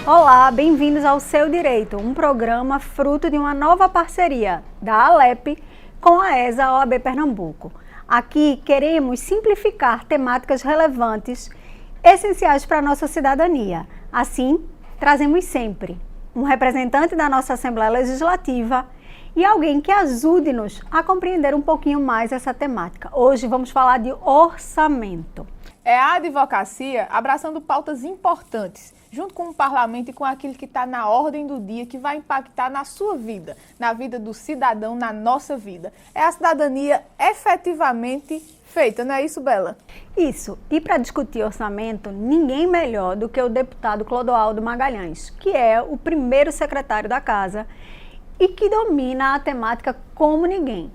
Olá, bem-vindos ao Seu Direito, um programa fruto de uma nova parceria da Alep com a ESA OAB Pernambuco. Aqui queremos simplificar temáticas relevantes, essenciais para a nossa cidadania. Assim, trazemos sempre um representante da nossa Assembleia Legislativa e alguém que ajude-nos a compreender um pouquinho mais essa temática. Hoje vamos falar de orçamento. É a advocacia abraçando pautas importantes, junto com o parlamento e com aquilo que está na ordem do dia, que vai impactar na sua vida, na vida do cidadão, na nossa vida. É a cidadania efetivamente feita, não é isso, Bela? Isso. E para discutir orçamento, ninguém melhor do que o deputado Clodoaldo Magalhães, que é o primeiro secretário da Casa e que domina a temática como ninguém.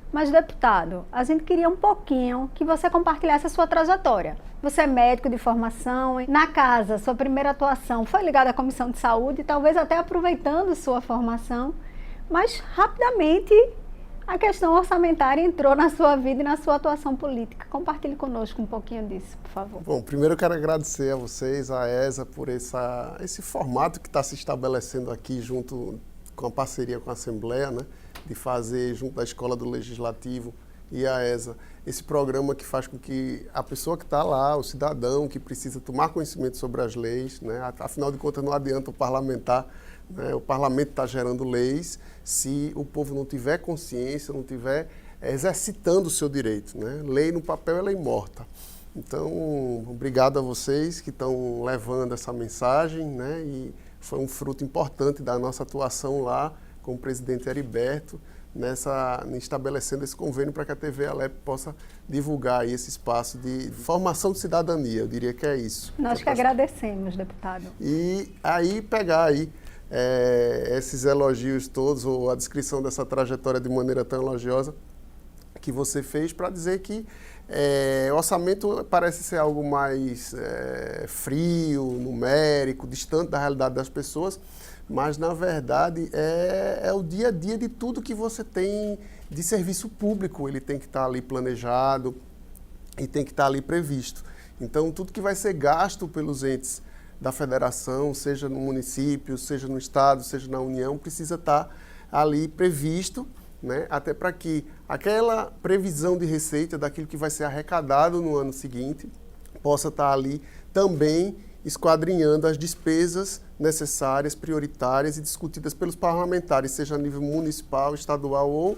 Mas, deputado, a gente queria um pouquinho que você compartilhasse a sua trajetória. Você é médico de formação, na casa, sua primeira atuação foi ligada à Comissão de Saúde, talvez até aproveitando sua formação, mas rapidamente a questão orçamentária entrou na sua vida e na sua atuação política. Compartilhe conosco um pouquinho disso, por favor. Bom, primeiro eu quero agradecer a vocês, a ESA, por esse formato que está se estabelecendo aqui junto com a parceria com a Assembleia, né? De fazer, junto da Escola do Legislativo e a ESA, esse programa que faz com que a pessoa que está lá, o cidadão que precisa tomar conhecimento sobre as leis, né? Afinal de contas não adianta o parlamentar, né? O parlamento está gerando leis se o povo não tiver consciência, não tiver exercitando o seu direito, né? Lei no papel ela é imorta. Então, obrigado a vocês que estão levando essa mensagem, né? E foi um fruto importante da nossa atuação lá com o presidente Heriberto, estabelecendo esse convênio para que a TV Alep possa divulgar aí esse espaço de formação de cidadania, eu diria que é isso. Nós que agradecemos, deputado. E aí pegar aí esses elogios todos, ou a descrição dessa trajetória de maneira tão elogiosa que você fez, para dizer que o orçamento parece ser algo mais frio, numérico, distante da realidade das pessoas, mas, na verdade, é o dia a dia de tudo que você tem de serviço público. Ele tem que estar ali planejado e tem que estar ali previsto. Então, tudo que vai ser gasto pelos entes da federação, seja no município, seja no estado, seja na União, precisa estar ali previsto, né? Até para que aquela previsão de receita daquilo que vai ser arrecadado no ano seguinte possa estar ali também esquadrinhando as despesas necessárias, prioritárias e discutidas pelos parlamentares, seja a nível municipal, estadual ou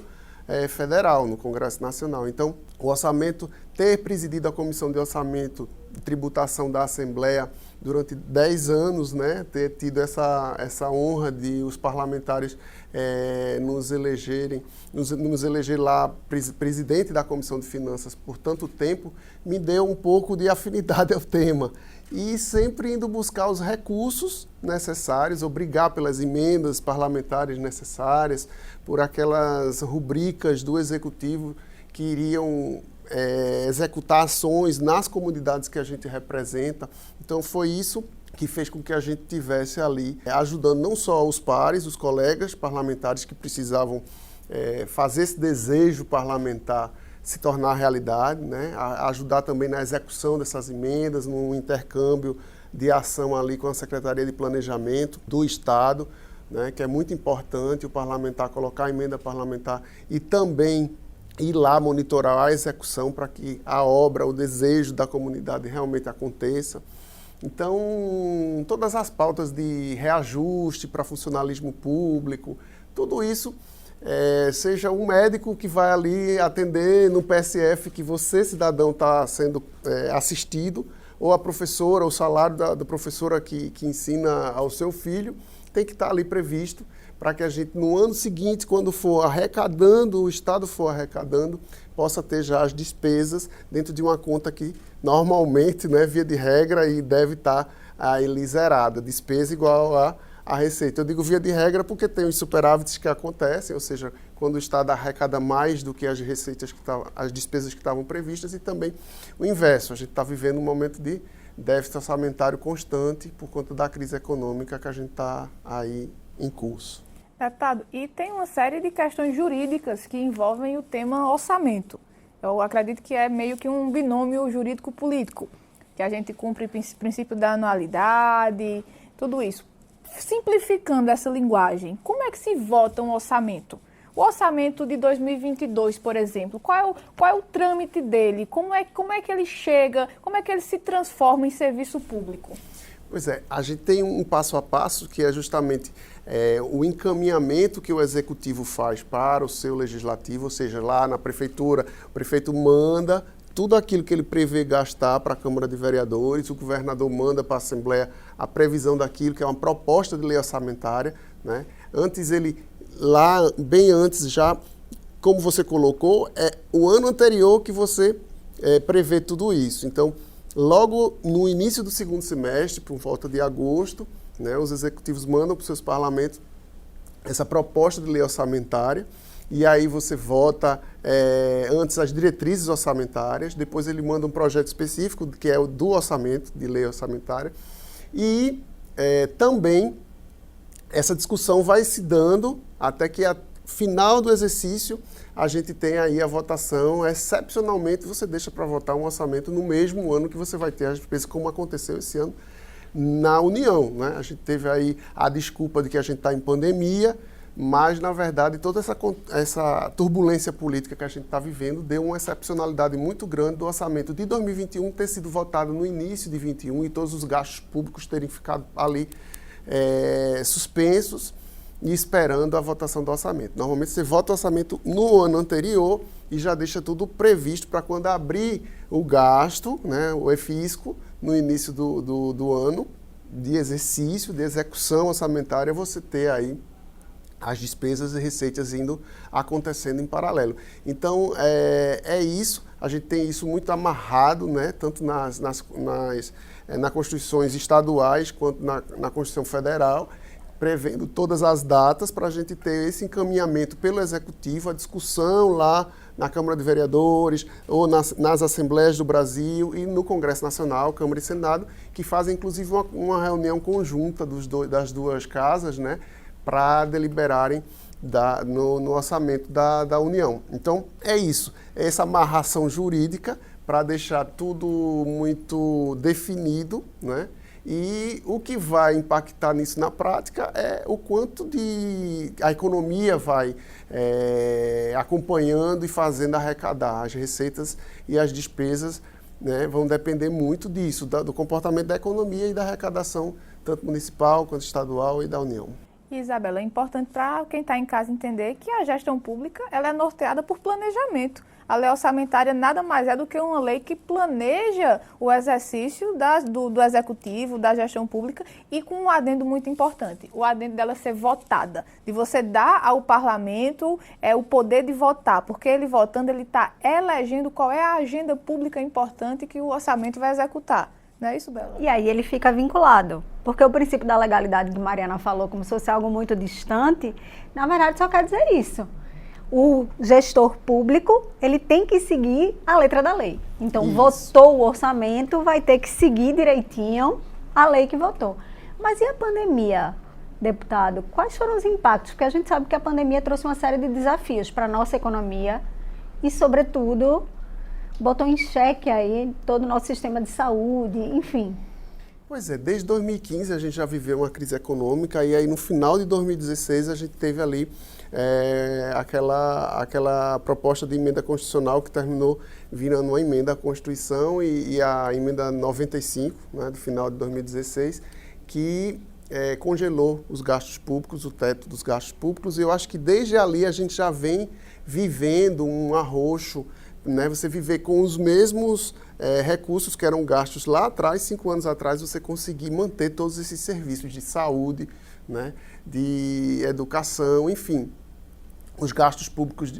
federal, no Congresso Nacional. Então, o orçamento, ter presidido a Comissão de Orçamento e Tributação da Assembleia durante 10 anos, né, ter tido essa honra de os parlamentares nos eleger lá presidente da Comissão de Finanças por tanto tempo, me deu um pouco de afinidade ao tema. E sempre indo buscar os recursos necessários, ou brigar pelas emendas parlamentares necessárias, por aquelas rubricas do Executivo que iriam executar ações nas comunidades que a gente representa. Então foi isso que fez com que a gente tivesse ali, ajudando não só os pares, os colegas parlamentares que precisavam fazer esse desejo parlamentar se tornar realidade, né? Ajudar também na execução dessas emendas, no intercâmbio de ação ali com a Secretaria de Planejamento do Estado, né? Que é muito importante o parlamentar colocar a emenda parlamentar e também ir lá monitorar a execução para que a obra, o desejo da comunidade realmente aconteça. Então, todas as pautas de reajuste para funcionalismo público, tudo isso, seja um médico que vai ali atender no PSF que você, cidadão, está sendo assistido, ou a professora, o salário da professora que ensina ao seu filho, tem que estar ali previsto para que a gente, no ano seguinte, quando for arrecadando, o Estado for arrecadando, possa ter já as despesas dentro de uma conta que normalmente, né, via de regra, e deve estar aí zerada, despesa igual a receita. Eu digo via de regra porque tem os superávites que acontecem, ou seja, quando o Estado arrecada mais do que as receitas as despesas que estavam previstas, e também o inverso. A gente está vivendo um momento de déficit orçamentário constante por conta da crise econômica que a gente está aí em curso. Deputado, e tem uma série de questões jurídicas que envolvem o tema orçamento. Eu acredito que é meio que um binômio jurídico-político, que a gente cumpre o princípio da anualidade, tudo isso. Simplificando essa linguagem, como é que se vota um orçamento? O orçamento de 2022, por exemplo, qual é o trâmite dele? Como é que ele chega? Como é que ele se transforma em serviço público? Pois é, a gente tem um passo a passo que é justamente o encaminhamento que o executivo faz para o seu legislativo, ou seja, lá na prefeitura, o prefeito manda tudo aquilo que ele prevê gastar para a Câmara de Vereadores, o governador manda para a Assembleia a previsão daquilo que é uma proposta de lei orçamentária, né? Antes lá, bem antes já, como você colocou, é o ano anterior que você prevê tudo isso. Então, logo no início do segundo semestre, por volta de agosto, né, os executivos mandam para os seus parlamentos essa proposta de lei orçamentária, e aí você vota antes as diretrizes orçamentárias, depois ele manda um projeto específico, que é o do orçamento, de lei orçamentária, e também essa discussão vai se dando até que, a final do exercício, a gente tem aí a votação. Excepcionalmente, você deixa para votar um orçamento no mesmo ano que você vai ter as despesas, como aconteceu esse ano na União, né? A gente teve aí a desculpa de que a gente está em pandemia, mas, na verdade, toda essa turbulência política que a gente está vivendo deu uma excepcionalidade muito grande do orçamento de 2021 ter sido votado no início de 2021 e todos os gastos públicos terem ficado ali suspensos e esperando a votação do orçamento. Normalmente você vota o orçamento no ano anterior e já deixa tudo previsto para quando abrir o gasto, né, o EFISCO, no início do ano de exercício, de execução orçamentária, você ter aí as despesas e receitas acontecendo em paralelo. Então, é isso, a gente tem isso muito amarrado, né, tanto nas constituições estaduais quanto na Constituição Federal, prevendo todas as datas para a gente ter esse encaminhamento pelo Executivo, a discussão lá na Câmara de Vereadores ou nas Assembleias do Brasil e no Congresso Nacional, Câmara e Senado, que fazem inclusive uma reunião conjunta das duas casas, né, para deliberarem no orçamento da União. Então, é isso, é essa amarração jurídica para deixar tudo muito definido, né? E o que vai impactar nisso na prática é o quanto a economia vai acompanhando e fazendo arrecadar. As receitas e as despesas, né, vão depender muito disso, do comportamento da economia e da arrecadação, tanto municipal quanto estadual e da União. Isabela, é importante para quem está em casa entender que a gestão pública ela é norteada por planejamento. A lei orçamentária nada mais é do que uma lei que planeja o exercício do executivo, da gestão pública, e com um adendo muito importante, o adendo dela ser votada, de você dar ao parlamento o poder de votar, porque ele votando, ele está elegendo qual é a agenda pública importante que o orçamento vai executar. Não é isso, Bela? E aí ele fica vinculado, porque o princípio da legalidade que Mariana falou como se fosse algo muito distante, na verdade só quer dizer isso. O gestor público, ele tem que seguir a letra da lei. Então, isso. Votou o orçamento, vai ter que seguir direitinho a lei que votou. Mas e a pandemia, deputado? Quais foram os impactos? Porque a gente sabe que a pandemia trouxe uma série de desafios para a nossa economia e, sobretudo, botou em xeque aí todo o nosso sistema de saúde, enfim. Pois é, desde 2015 a gente já viveu uma crise econômica e aí no final de 2016 a gente teve ali aquela proposta de emenda constitucional que terminou virando uma emenda à Constituição e a emenda 95, né, do final de 2016, que congelou os gastos públicos, o teto dos gastos públicos, e eu acho que desde ali a gente já vem vivendo um arroxo, né, você viver com os mesmos recursos que eram gastos lá atrás, 5 anos atrás, você conseguir manter todos esses serviços de saúde, né, de educação, enfim, os gastos públicos,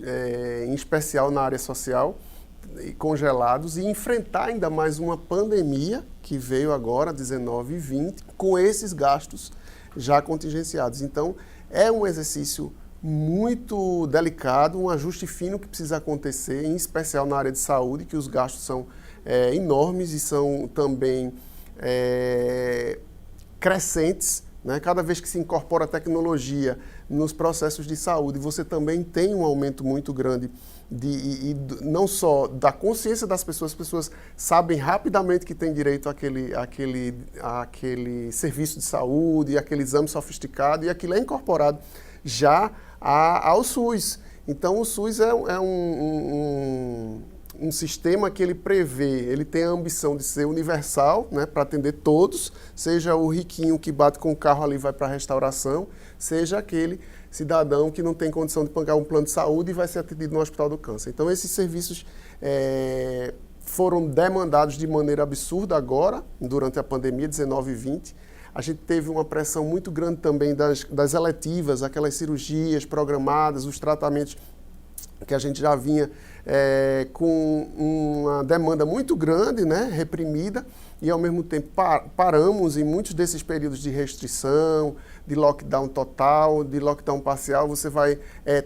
em especial na área social, congelados, e enfrentar ainda mais uma pandemia que veio agora, 19 e 20, com esses gastos já contingenciados. Então, é um exercício muito delicado, um ajuste fino que precisa acontecer, em especial na área de saúde, que os gastos são enormes e são também crescentes, né? Cada vez que se incorpora tecnologia, nos processos de saúde. Você também tem um aumento muito grande não só da consciência das pessoas, as pessoas sabem rapidamente que tem direito àquele serviço de saúde, àquele exame sofisticado, e aquilo é incorporado já ao SUS. Então, o SUS é um sistema que ele prevê, ele tem a ambição de ser universal, né, para atender todos, seja o riquinho que bate com o carro ali e vai para a restauração, seja aquele cidadão que não tem condição de pagar um plano de saúde e vai ser atendido no Hospital do Câncer. Então, esses serviços foram demandados de maneira absurda agora, durante a pandemia, 19 e 20. A gente teve uma pressão muito grande também das eletivas, aquelas cirurgias programadas, os tratamentos que a gente já vinha com uma demanda muito grande, né, reprimida, e ao mesmo tempo paramos em muitos desses períodos de restrição, de lockdown total, de lockdown parcial. Você vai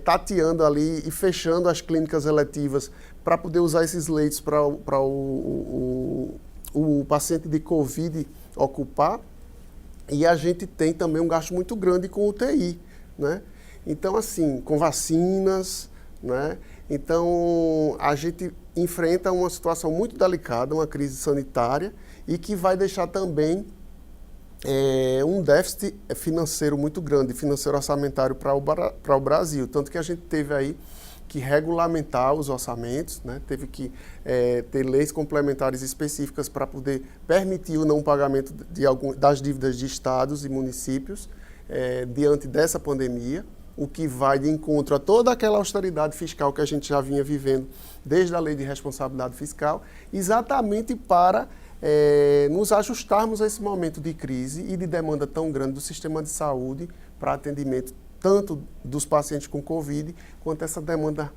tateando ali e fechando as clínicas eletivas para poder usar esses leitos para o paciente de Covid ocupar. E a gente tem também um gasto muito grande com UTI, né? Então, assim, com vacinas, né? Então, a gente enfrenta uma situação muito delicada, uma crise sanitária, e que vai deixar também um déficit financeiro muito grande, financeiro orçamentário para o Brasil. Tanto que a gente teve aí que regulamentar os orçamentos, né? Teve que ter leis complementares específicas para poder permitir o não pagamento das dívidas de estados e municípios diante dessa pandemia, o que vai de encontro a toda aquela austeridade fiscal que a gente já vinha vivendo desde a Lei de Responsabilidade Fiscal, exatamente para nos ajustarmos a esse momento de crise e de demanda tão grande do sistema de saúde para atendimento tanto dos pacientes com Covid, quanto essa demanda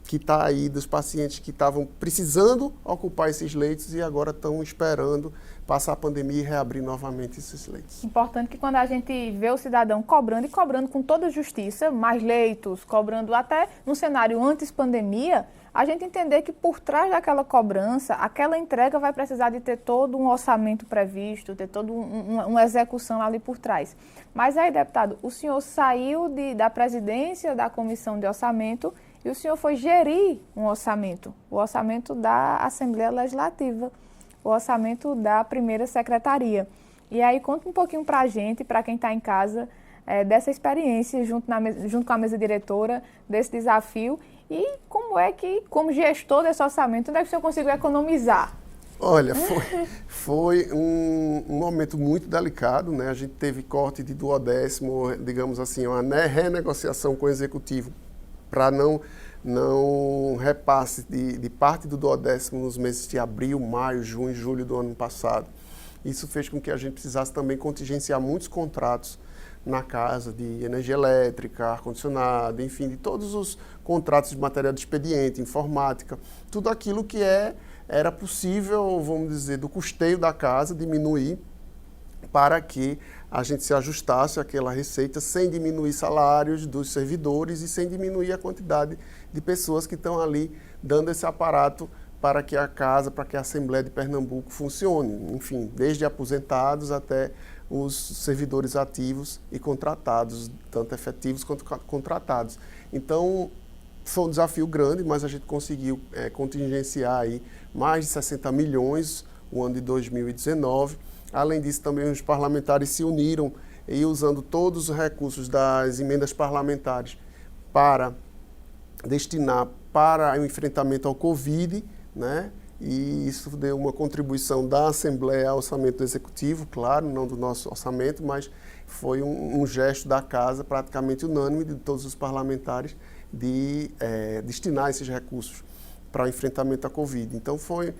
que está aí dos pacientes que estavam precisando ocupar esses leitos e agora estão esperando passar a pandemia e reabrir novamente esses leitos. Importante que quando a gente vê o cidadão cobrando e cobrando com toda a justiça, mais leitos, cobrando até no cenário antes pandemia, a gente entender que por trás daquela cobrança, aquela entrega vai precisar de ter todo um orçamento previsto, ter toda uma execução ali por trás. Mas aí, deputado, o senhor saiu da presidência da Comissão de Orçamento e o senhor foi gerir um orçamento, o orçamento da Assembleia Legislativa, o orçamento da primeira secretaria. E aí, conta um pouquinho para a gente, para quem está em casa, dessa experiência junto com a mesa diretora, desse desafio, e como é que, como gestor desse orçamento, onde é que o senhor conseguiu economizar? Olha, foi um momento muito delicado, né? A gente teve corte de 1/10, digamos assim, uma renegociação com o Executivo para não repasse de parte do 1/10 nos meses de abril, maio, junho e julho do ano passado. Isso fez com que a gente precisasse também contingenciar muitos contratos na casa de energia elétrica, ar-condicionado, enfim, de todos os contratos de material de expediente, informática, tudo aquilo que era possível, vamos dizer, do custeio da casa diminuir para que a gente se ajustasse àquela receita sem diminuir salários dos servidores e sem diminuir a quantidade de pessoas que estão ali dando esse aparato para que a casa, para que a Assembleia de Pernambuco funcione. Enfim, desde aposentados até os servidores ativos e contratados, tanto efetivos quanto contratados. Então, foi um desafio grande, mas a gente conseguiu contingenciar aí mais de 60 milhões o ano de 2019. Além disso, também os parlamentares se uniram e usando todos os recursos das emendas parlamentares para destinar para o enfrentamento ao Covid, né? E isso deu uma contribuição da Assembleia ao orçamento do Executivo, claro, não do nosso orçamento, mas foi um gesto da Casa praticamente unânime de todos os parlamentares de destinar esses recursos para o enfrentamento à Covid. Então foi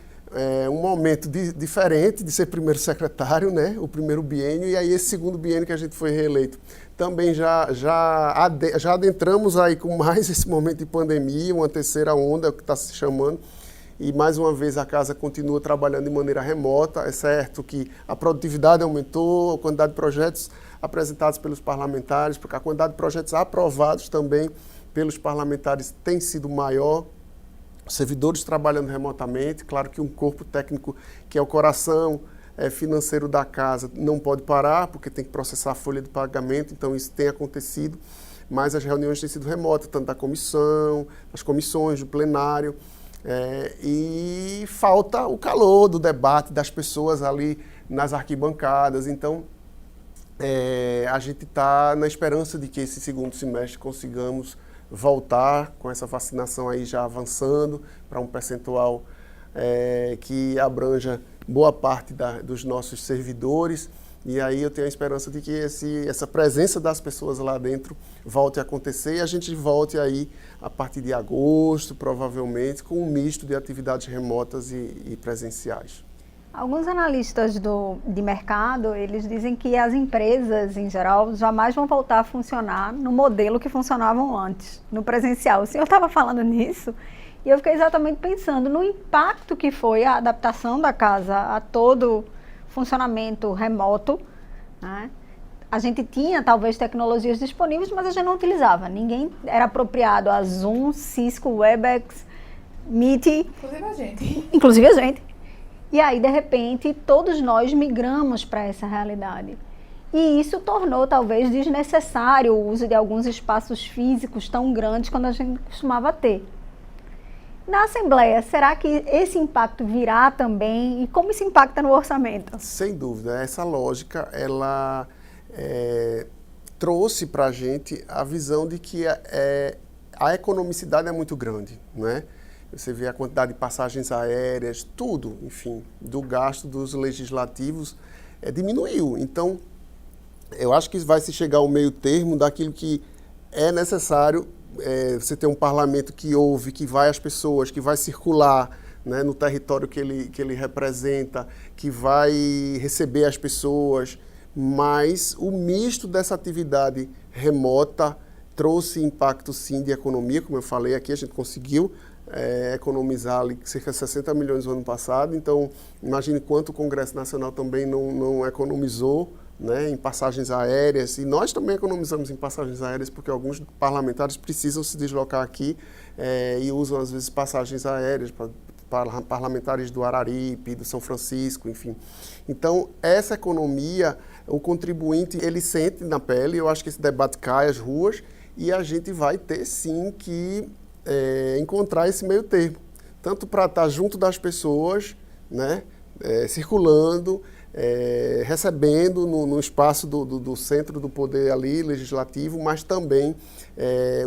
um momento diferente de ser primeiro secretário, né? O primeiro biênio, e aí esse segundo biênio que a gente foi reeleito. Também já adentramos aí com mais esse momento de pandemia, uma terceira onda, é o que está se chamando, e mais uma vez a Casa continua trabalhando de maneira remota. É certo que a produtividade aumentou, a quantidade de projetos apresentados pelos parlamentares, porque a quantidade de projetos aprovados também pelos parlamentares tem sido maior, servidores trabalhando remotamente. Claro que um corpo técnico, que é o coração financeiro da Casa, não pode parar, porque tem que processar a folha de pagamento, então isso tem acontecido. mas as reuniões têm sido remotas, tanto da comissão, das comissões, do plenário, e falta o calor do debate das pessoas ali nas arquibancadas. Então, a gente está na esperança de que esse segundo semestre consigamos voltar com essa vacinação aí já avançando para um percentual que abranja boa parte dos nossos servidores. E aí eu tenho a esperança de que essa presença das pessoas lá dentro volte a acontecer e a gente volte aí a partir de agosto, provavelmente, com um misto de atividades remotas e presenciais. Alguns analistas de mercado, eles dizem que as empresas, em geral, jamais vão voltar a funcionar no modelo que funcionavam antes, no presencial. O senhor estava falando nisso e eu fiquei exatamente pensando no impacto que foi a adaptação da casa a todo funcionamento remoto, né? A gente tinha, talvez, tecnologias disponíveis, mas a gente não utilizava. Ninguém era apropriado a Zoom, Cisco, Webex, Meet. Inclusive a gente. Inclusive a gente. E aí, de repente, todos nós migramos para essa realidade. E isso tornou, talvez, desnecessário o uso de alguns espaços físicos tão grandes quanto a gente costumava ter. Na Assembleia, será que esse impacto virá também? E como isso impacta no orçamento? Sem dúvida. Essa lógica, ela trouxe para a gente a visão de que a economicidade é muito grande, né? Você vê a quantidade de passagens aéreas, tudo, enfim, do gasto dos legislativos diminuiu. Então, eu acho que vai se chegar ao meio termo daquilo que é necessário, você ter um parlamento que ouve, que vai às pessoas, que vai circular, né, no território que ele representa, que vai receber as pessoas, mas o misto dessa atividade remota trouxe impacto, sim, de economia, como eu falei aqui, a gente conseguiu economizar ali cerca de 60 milhões no ano passado, então imagine quanto o Congresso Nacional também não economizou, né, em passagens aéreas, e nós também economizamos em passagens aéreas, porque alguns parlamentares precisam se deslocar aqui e usam às vezes passagens aéreas para parlamentares do Araripe, do São Francisco, enfim. Então, essa economia, o contribuinte, ele sente na pele, eu acho que esse debate cai às ruas, e a gente vai ter sim que encontrar esse meio termo, tanto para estar junto das pessoas, né, circulando, recebendo no espaço do centro do poder ali, legislativo, mas também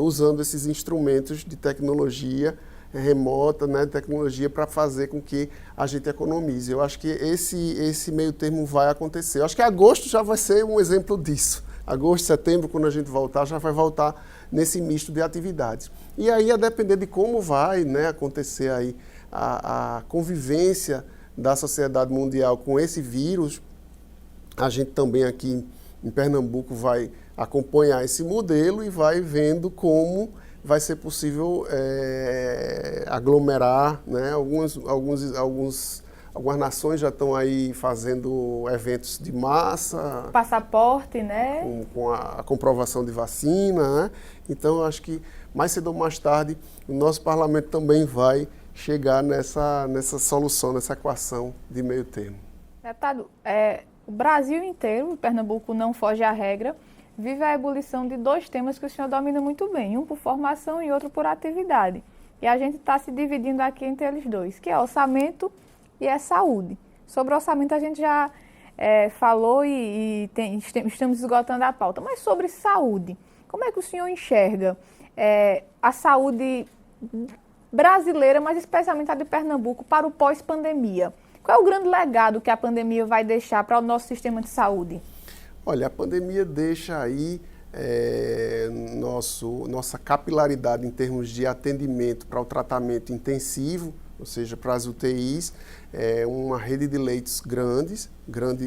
usando esses instrumentos de tecnologia remota, né, tecnologia para fazer com que a gente economize. Eu acho que esse meio termo vai acontecer. Eu acho que agosto já vai ser um exemplo disso. Agosto, setembro, quando a gente voltar, já vai voltar nesse misto de atividades. E aí, a depender de como vai, né, acontecer aí a convivência da sociedade mundial com esse vírus, a gente também aqui em Pernambuco vai acompanhar esse modelo e vai vendo como vai ser possível aglomerar, né? Algumas nações já estão aí fazendo eventos de massa. Passaporte, né? Com a comprovação de vacina, né? Então, eu acho que mais cedo ou mais tarde o nosso parlamento também vai chegar nessa solução, nessa equação de meio termo. Deputado, o Brasil inteiro, Pernambuco não foge à regra, vive a ebulição de dois temas que o senhor domina muito bem, um por formação e outro por atividade. E a gente está se dividindo aqui entre eles dois, que é orçamento e é saúde. Sobre orçamento a gente já falou e estamos esgotando a pauta, mas sobre saúde, como é que o senhor enxerga a saúde brasileira, mas especialmente a de Pernambuco, para o pós-pandemia? Qual é o grande legado que a pandemia vai deixar para o nosso sistema de saúde? Olha, a pandemia deixa aí nossa capilaridade em termos de atendimento para o tratamento intensivo, ou seja, para as UTIs, uma rede de leitos grande,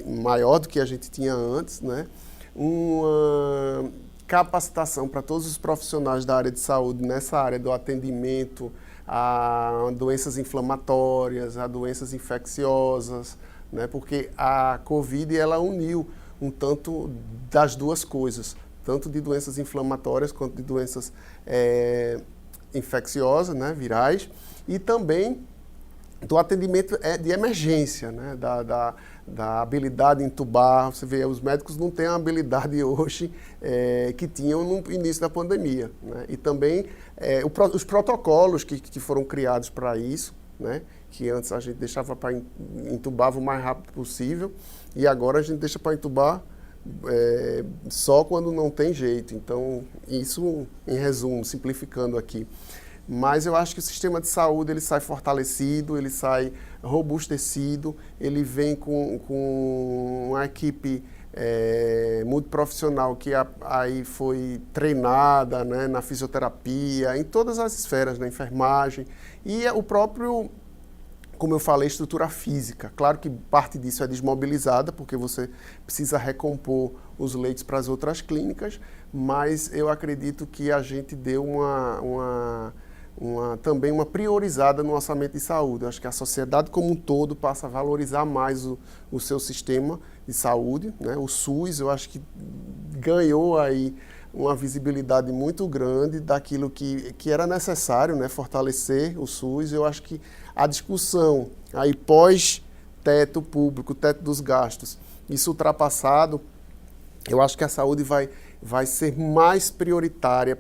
maior do que a gente tinha antes, né? Uma capacitação para todos os profissionais da área de saúde nessa área do atendimento a doenças inflamatórias, a doenças infecciosas, né? Porque a Covid ela uniu um tanto das duas coisas, tanto de doenças inflamatórias quanto de doenças infecciosas, né, virais, e também do atendimento de emergência, né? Da habilidade em entubar. Você vê, os médicos não têm a habilidade hoje que tinham no início da pandemia, né? E também os protocolos que foram criados para isso, né? Que antes a gente deixava para entubava o mais rápido possível e agora a gente deixa para entubar só quando não tem jeito. Então, isso em resumo, simplificando aqui. Mas eu acho que o sistema de saúde ele sai fortalecido, ele sai robustecido, ele vem com uma equipe muito profissional que aí foi treinada, né, na fisioterapia, em todas as esferas, na enfermagem, e o próprio, como eu falei, estrutura física. Claro que parte disso é desmobilizada, porque você precisa recompor os leitos para as outras clínicas, mas eu acredito que a gente deu também uma priorizada no orçamento de saúde. Eu acho que a sociedade como um todo passa a valorizar mais o seu sistema de saúde, né? O SUS, eu acho que ganhou aí uma visibilidade muito grande daquilo que era necessário, né? Fortalecer o SUS. Eu acho que a discussão aí pós-teto público, teto dos gastos, isso ultrapassado, eu acho que a saúde vai ser mais prioritária,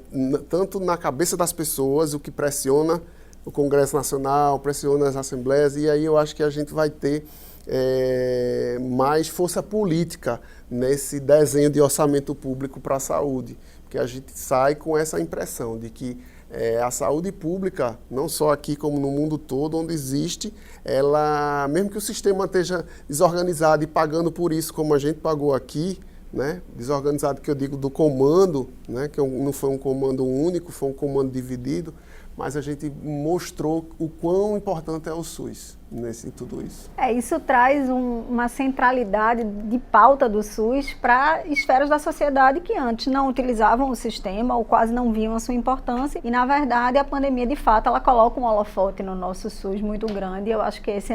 tanto na cabeça das pessoas, o que pressiona o Congresso Nacional, pressiona as assembleias, e aí eu acho que a gente vai ter mais força política nesse desenho de orçamento público para a saúde, porque a gente sai com essa impressão de que a saúde pública, não só aqui como no mundo todo, onde existe, ela, mesmo que o sistema esteja desorganizado e pagando por isso, como a gente pagou aqui, né? Desorganizado que eu digo do comando, né? Que não foi um comando único, foi um comando dividido, mas a gente mostrou o quão importante é o SUS em tudo isso. Isso traz uma centralidade de pauta do SUS para esferas da sociedade que antes não utilizavam o sistema ou quase não viam a sua importância. E, na verdade, a pandemia, de fato, ela coloca um holofote no nosso SUS muito grande. E eu acho que esse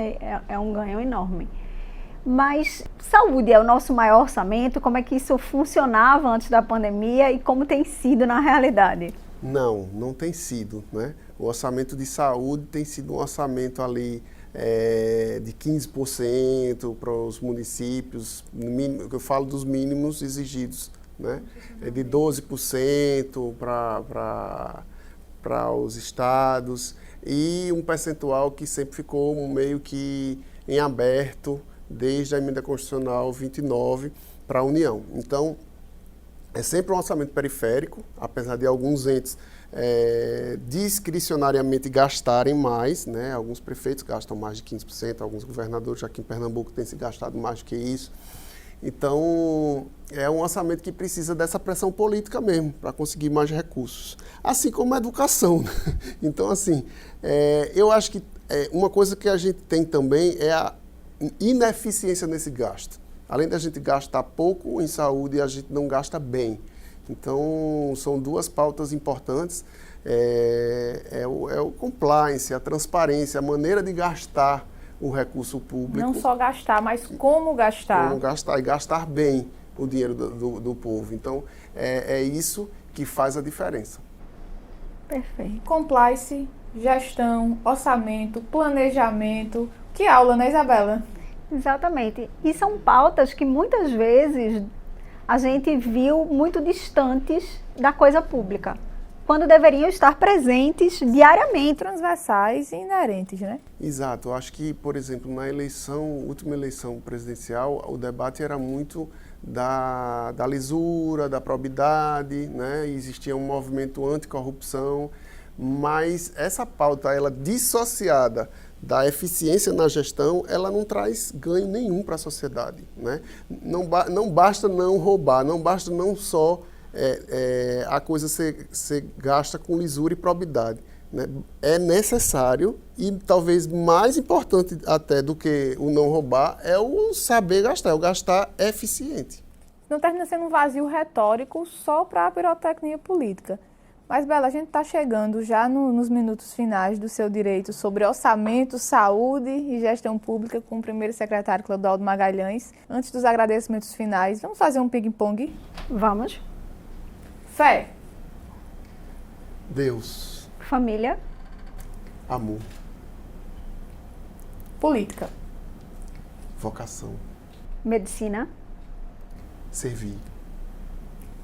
é um ganho enorme. Mas saúde é o nosso maior orçamento? Como é que isso funcionava antes da pandemia e como tem sido na realidade? Não tem sido, né? O orçamento de saúde tem sido um orçamento ali de 15% para os municípios, eu falo dos mínimos exigidos, né? De 12% para os estados e um percentual que sempre ficou meio que em aberto desde a emenda constitucional 29 para a União. Então, é sempre um orçamento periférico, apesar de alguns entes discricionariamente gastarem mais, né? Alguns prefeitos gastam mais de 15%, alguns governadores aqui em Pernambuco têm se gastado mais do que isso. Então, é um orçamento que precisa dessa pressão política mesmo, para conseguir mais recursos. Assim como a educação. Né? Então, assim, eu acho que uma coisa que a gente tem também é a ineficiência nesse gasto. Além da gente gastar pouco em saúde, a gente não gasta bem. Então, são duas pautas importantes. O compliance, a transparência, a maneira de gastar o recurso público. Não só gastar, mas como gastar. Como gastar e gastar bem o dinheiro do povo. Então, é isso que faz a diferença. Perfeito. Compliance, gestão, orçamento, planejamento. Que aula, né, Isabela? Exatamente. E são pautas que muitas vezes a gente viu muito distantes da coisa pública, quando deveriam estar presentes diariamente. Transversais e inerentes, né? Exato. Eu acho que, por exemplo, na última eleição presidencial, o debate era muito da lisura, da probidade, né? Existia um movimento anticorrupção, mas essa pauta, ela dissociada da eficiência na gestão, ela não traz ganho nenhum para a sociedade, né? Não basta não roubar, não basta não só a coisa ser gasta com lisura e probidade, né? É necessário e talvez mais importante até do que o não roubar é o saber gastar, é o gastar eficiente. Não termina sendo um vazio retórico só para a pirotecnia política. Mas, Bela, a gente está chegando já nos minutos finais do seu direito sobre orçamento, saúde e gestão pública com o primeiro secretário Clodoaldo Magalhães. Antes dos agradecimentos finais, vamos fazer um ping-pong? Vamos. Fé. Deus. Família. Amor. Política. Vocação. Medicina, Servir.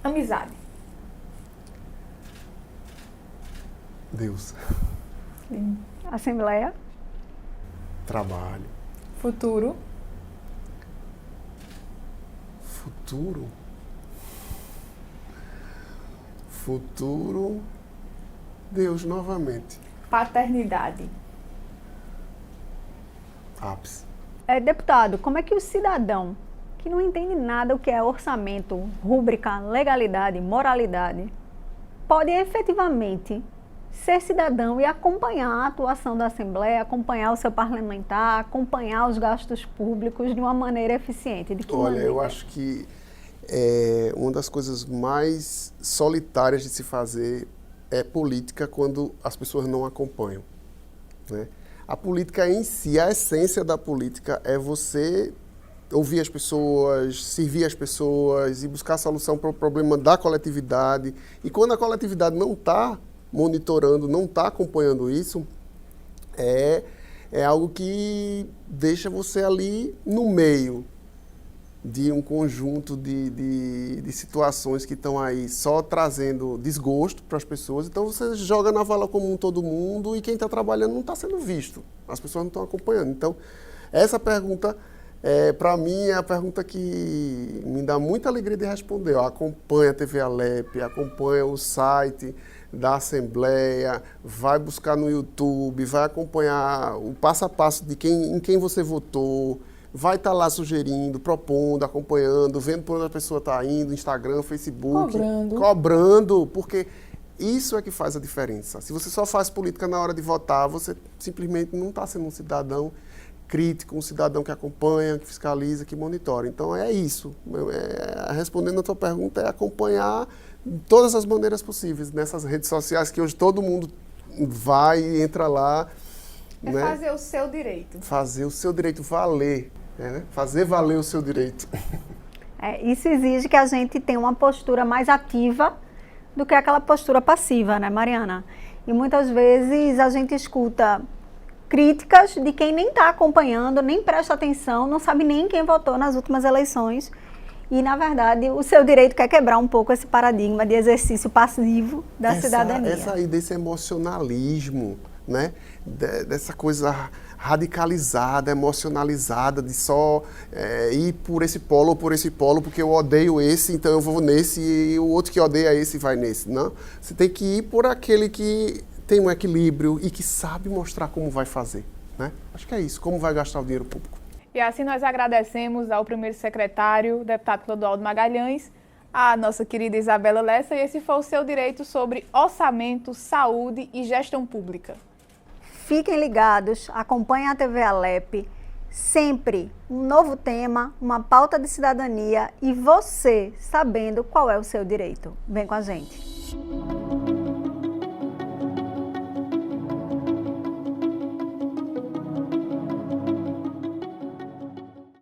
Amizade. Deus. Assembleia, Trabalho. Futuro. Futuro. Futuro. Deus novamente. Paternidade. Ápice. Deputado, como é que o cidadão que não entende nada o que é orçamento, rúbrica, legalidade, moralidade, pode efetivamente ser cidadão e acompanhar a atuação da Assembleia, acompanhar o seu parlamentar, acompanhar os gastos públicos de uma maneira eficiente? De que Olha, maneira? eu acho que uma das coisas mais solitárias de se fazer é política quando as pessoas não acompanham, né? A política em si, a essência da política é você ouvir as pessoas, servir as pessoas e buscar a solução para o problema da coletividade. E quando a coletividade não está monitorando, não está acompanhando isso, é algo que deixa você ali no meio de um conjunto de situações que estão aí só trazendo desgosto para as pessoas. Então você joga na vala comum todo mundo e quem está trabalhando não está sendo visto. As pessoas não estão acompanhando. Então, essa pergunta, para mim, é a pergunta que me dá muita alegria de responder. Acompanha a TV Alep, acompanha o site da Assembleia, vai buscar no YouTube, vai acompanhar o passo a passo de em quem você votou, vai estar lá sugerindo, propondo, acompanhando, vendo por onde a pessoa está indo, Instagram, Facebook. Cobrando, porque isso é que faz a diferença. Se você só faz política na hora de votar, você simplesmente não está sendo um cidadão crítico, um cidadão que acompanha, que fiscaliza, que monitora. Então é isso. Respondendo a tua pergunta, é acompanhar de todas as maneiras possíveis nessas redes sociais que hoje todo mundo vai e entra lá. É, né? Fazer o seu direito. Fazer o seu direito valer. Né? Fazer valer o seu direito. Isso exige que a gente tenha uma postura mais ativa do que aquela postura passiva, né, Mariana? E muitas vezes a gente escuta críticas de quem nem está acompanhando, nem presta atenção, não sabe nem quem votou nas últimas eleições. E, na verdade, o seu direito quer quebrar um pouco esse paradigma de exercício passivo da cidadania. Essa aí desse emocionalismo, né? Dessa coisa radicalizada, emocionalizada, de só ir por esse polo ou por esse polo, porque eu odeio esse, então eu vou nesse, e o outro que odeia esse vai nesse. Não, você tem que ir por aquele que tem um equilíbrio e que sabe mostrar como vai fazer, né? Acho que é isso, como vai gastar o dinheiro público. E assim nós agradecemos ao primeiro secretário, deputado Clodoaldo Magalhães, a nossa querida Isabela Lessa, e esse foi o seu direito sobre orçamento, saúde e gestão pública. Fiquem ligados, acompanhem a TV Alep, sempre um novo tema, uma pauta de cidadania e você sabendo qual é o seu direito. Vem com a gente.